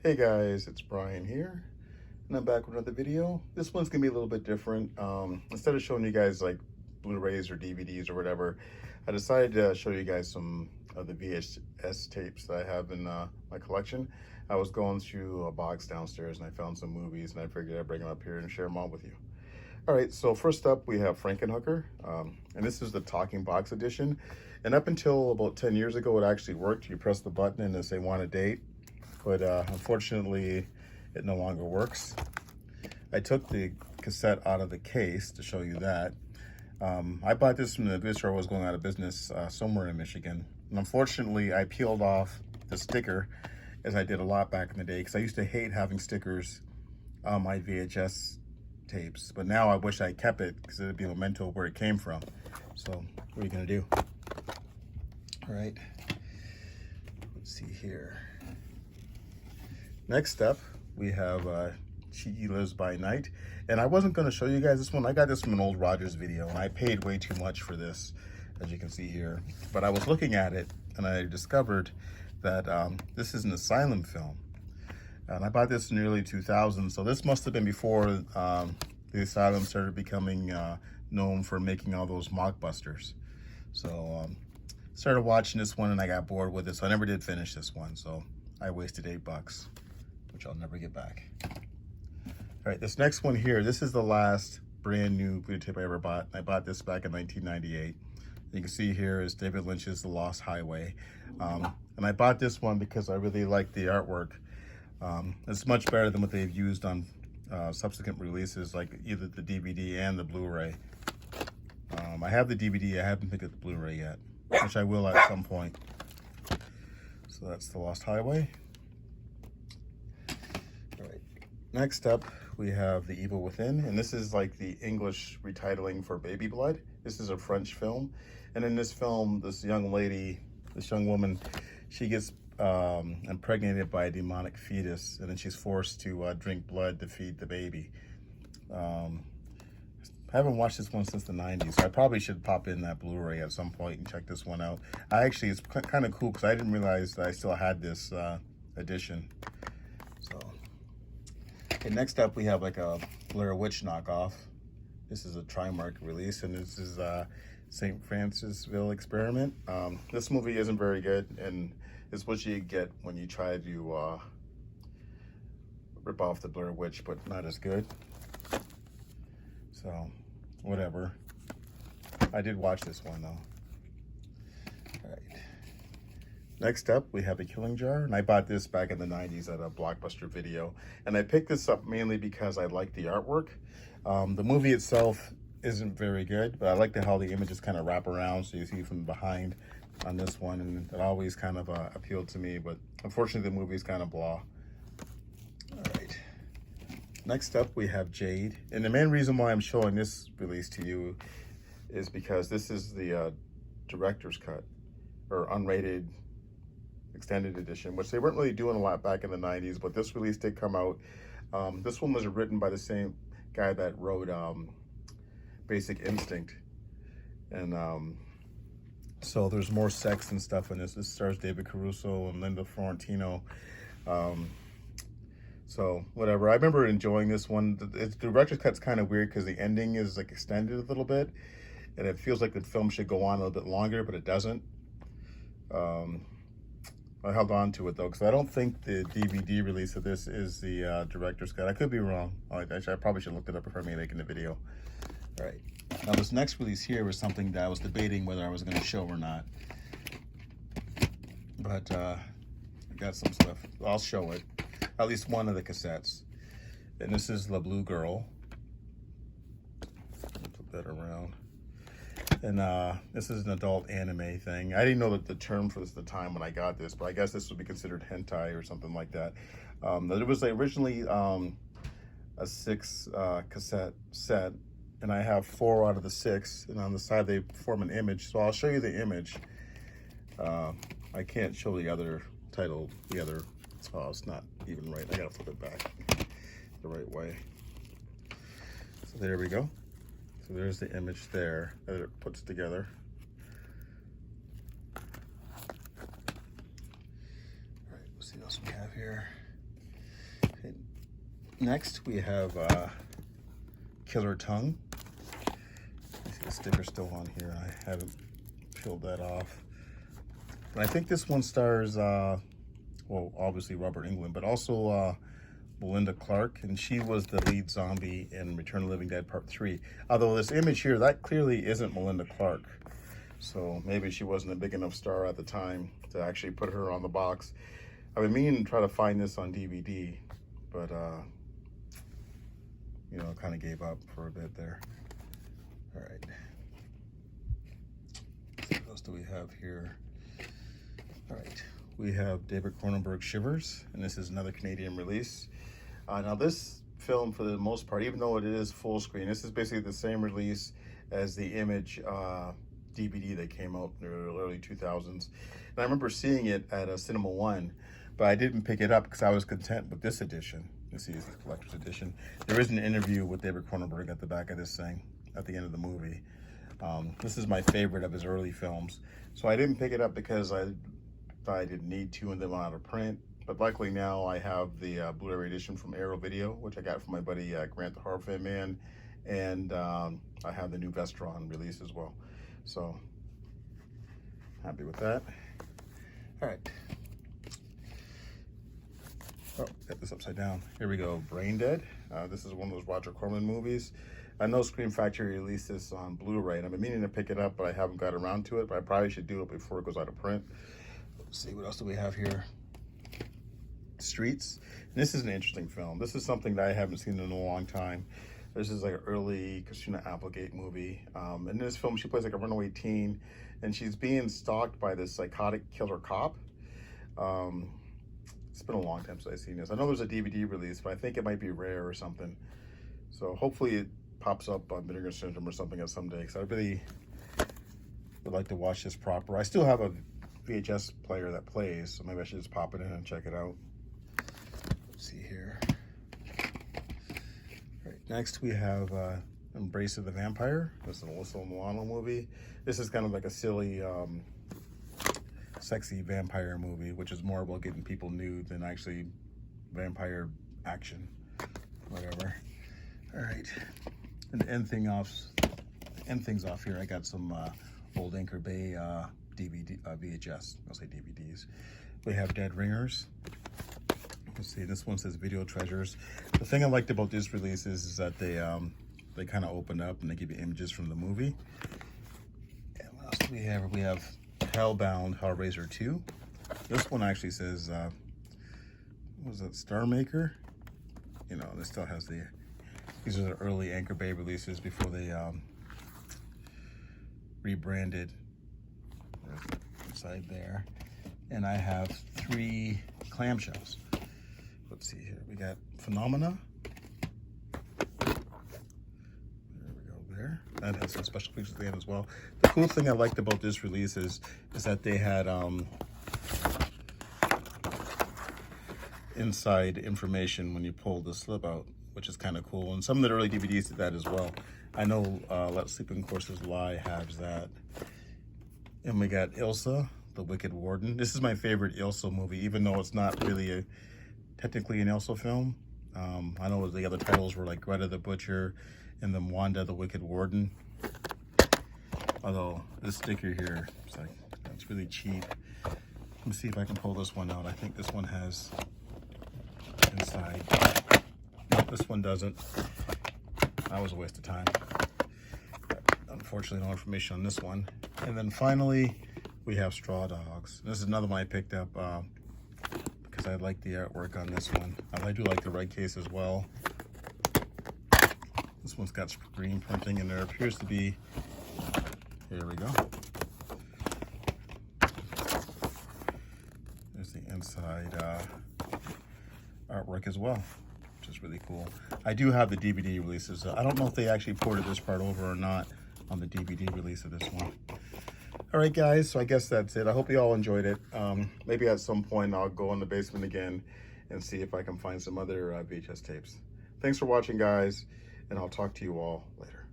Hey guys, it's Brian here, and I'm back with another video. This one's gonna be a little bit different. Instead of showing you guys like Blu-rays or DVDs or whatever, I decided to show you guys some of the VHS tapes that I have in my collection. I was going through a box downstairs and I found some movies, and I figured I'd bring them up here and share them all with you. All right, so first up we have Frankenhooker, and this is the talking box edition. And up until about 10 years ago, it actually worked. You press the button and it say want a date. But unfortunately, it no longer works. I took the cassette out of the case to show you that. I bought this from the VCR was going out of business somewhere in Michigan. And unfortunately, I peeled off the sticker, as I did a lot back in the day, because I used to hate having stickers on my VHS tapes. But now I wish I kept it, because it would be a memento of where it came from. So what are you going to do? All right. Let's see here. Next up, we have She Lives by Night. And I wasn't going to show you guys this one. I got this from an old Rogers video, and I paid way too much for this, as you can see here. But I was looking at it, and I discovered that this is an Asylum film. And I bought this in the early 2000s, so this must have been before the Asylum started becoming known for making all those mockbusters. So started watching this one, and I got bored with it, so I never did finish this one. So I wasted $8. Which I'll never get back. All right, this next one here, this is the last brand new videotape I ever bought. I bought this back in 1998. You can see here is David Lynch's The Lost Highway. And I bought this one because I really like the artwork. It's much better than what they've used on subsequent releases, like either the DVD and the Blu-ray. I have the DVD, I haven't picked up the Blu-ray yet, which I will at some point. So that's The Lost Highway. Next up, we have The Evil Within, and this is like the English retitling for Baby Blood. This is a French film, and in this film, this young woman, she gets impregnated by a demonic fetus, and then she's forced to drink blood to feed the baby. I haven't watched this one since the 90s, so I probably should pop in that Blu-ray at some point and check this one out. It's kind of cool because I didn't realize that I still had this edition. So. Okay, next up we have like a Blair Witch knockoff. This is a Trimark release, and this is St. Francisville Experiment. This movie isn't very good, and it's what you get when you try to rip off the Blair Witch, but not as good. So, whatever. I did watch this one though. All right. Next up, we have The Killing Jar, and I bought this back in the 90s at a Blockbuster video. And I picked this up mainly because I like the artwork. The movie itself isn't very good, but I like how the images kind of wrap around so you see from behind on this one, and it always kind of appealed to me, but unfortunately the movie's kind of blah. All right. Next up, we have Jade. And the main reason why I'm showing this release to you is because this is the director's cut, or unrated extended edition, which they weren't really doing a lot back in the 90s, but this release did come out. This one was written by the same guy that wrote Basic Instinct, and so there's more sex and stuff in this. This stars David Caruso and Linda Florentino. So whatever, I remember enjoying this one. The director's cut's kind of weird because the ending is like extended a little bit, and it feels like the film should go on a little bit longer, but it doesn't. I held on to it though, because I don't think the DVD release of this is the director's cut. I could be wrong. Actually, I probably should have looked it up before me making the video. All right. Now this next release here was something that I was debating whether I was going to show or not. But I got some stuff. I'll show it. At least one of the cassettes. And this is La Blue Girl. Put that around. And this is an adult anime thing. I didn't know that the term for this at the time when I got this, but I guess this would be considered hentai or something like that. It was originally a 6 cassette set, and I have 4 out of the 6, and on the side they form an image. So I'll show you the image. I can't show the other title, oh, it's not even right. I gotta flip it back the right way. So there we go. So there's the image there that it puts together. All right, let's see what else we have here. Okay. Next, we have Killer Tongue. I see the sticker still on here. I haven't peeled that off. And I think this one stars, well, obviously Robert Englund, but also Melinda Clarke, and she was the lead zombie in Return of the Living Dead Part 3. Although this image here, that clearly isn't Melinda Clarke. So maybe she wasn't a big enough star at the time to actually put her on the box. I've been meaning to try to find this on DVD, but you know, kind of gave up for a bit there. All right. What else do we have here? All right. We have David Cronenberg Shivers, and this is another Canadian release. Now this film, for the most part, even though it is full screen, this is basically the same release as the Image DVD that came out in the early 2000s. And I remember seeing it at a Cinema One, but I didn't pick it up because I was content with this edition. You see, it's the collector's edition. There is an interview with David Cronenberg at the back of this thing, at the end of the movie. This is my favorite of his early films. So I didn't pick it up because I didn't need to, and they went out of print. But luckily now I have the Blu-ray edition from Arrow Video, which I got from my buddy Grant the Horror Fan Man, and I have the new Vestron release as well. So happy with that. All right. Oh, got this upside down. Here we go. Brain Dead. This is one of those Roger Corman movies. I know Scream Factory released this on Blu-ray, and I've been meaning to pick it up, but I haven't got around to it. But I probably should do it before it goes out of print. Let's see, what else do we have here? Streets. And this is an interesting film. This is something that I haven't seen in a long time. This is like an early Christina Applegate movie. In this film, she plays like a runaway teen, and she's being stalked by this psychotic killer cop. It's been a long time since I've seen this. I know there's a DVD release, but I think it might be rare or something. So hopefully it pops up on Vinegar Syndrome or something at some day, because I really would like to watch this proper. I still have a VHS player that plays, so maybe I should just pop it in and check it out. Let's see here. All right, next we have Embrace of the Vampire. This is an Ilsa Milano movie. This is kind of like a silly, sexy vampire movie, which is more about getting people nude than actually vampire action, whatever. All right, and to end things off here, I got some old Anchor Bay DVD, VHS. I'll say DVDs. We have Dead Ringers. Let's see, this one says Video Treasures. The thing I liked about this release is that they kind of open up and they give you images from the movie. And what else do we have? We have Hellbound Hellraiser 2. This one actually says, what was that, Star Maker? You know, this still has these are the early Anchor Bay releases before they rebranded. There's the inside there. And I have 3 clamshells. Let's see here. We got Phenomena. There we go there. That has some special features at the end as well. The cool thing I liked about this release is that they had inside information when you pull the slip out, which is kind of cool. And some of the early DVDs did that as well. I know Let Sleeping Horses Lie has that. And we got Ilsa, the Wicked Warden. This is my favorite Ilsa movie, even though it's not really technically an Ilsa film. I know the other titles were like Greta the Butcher and then Wanda the Wicked Warden. Although this sticker here, it's really cheap. Let me see if I can pull this one out. I think this one has inside. No, this one doesn't. That was a waste of time. Unfortunately, no information on this one. And then finally, we have Straw Dogs. This is another one I picked up because I like the artwork on this one. I do like the red case as well. This one's got screen printing, and there appears to be, here we go. There's the inside artwork as well, which is really cool. I do have the DVD releases. I don't know if they actually ported this part over or not on the DVD release of this one. All right, guys, so I guess that's it. I hope you all enjoyed it. Maybe at some point I'll go in the basement again and see if I can find some other VHS tapes. Thanks for watching, guys, and I'll talk to you all later.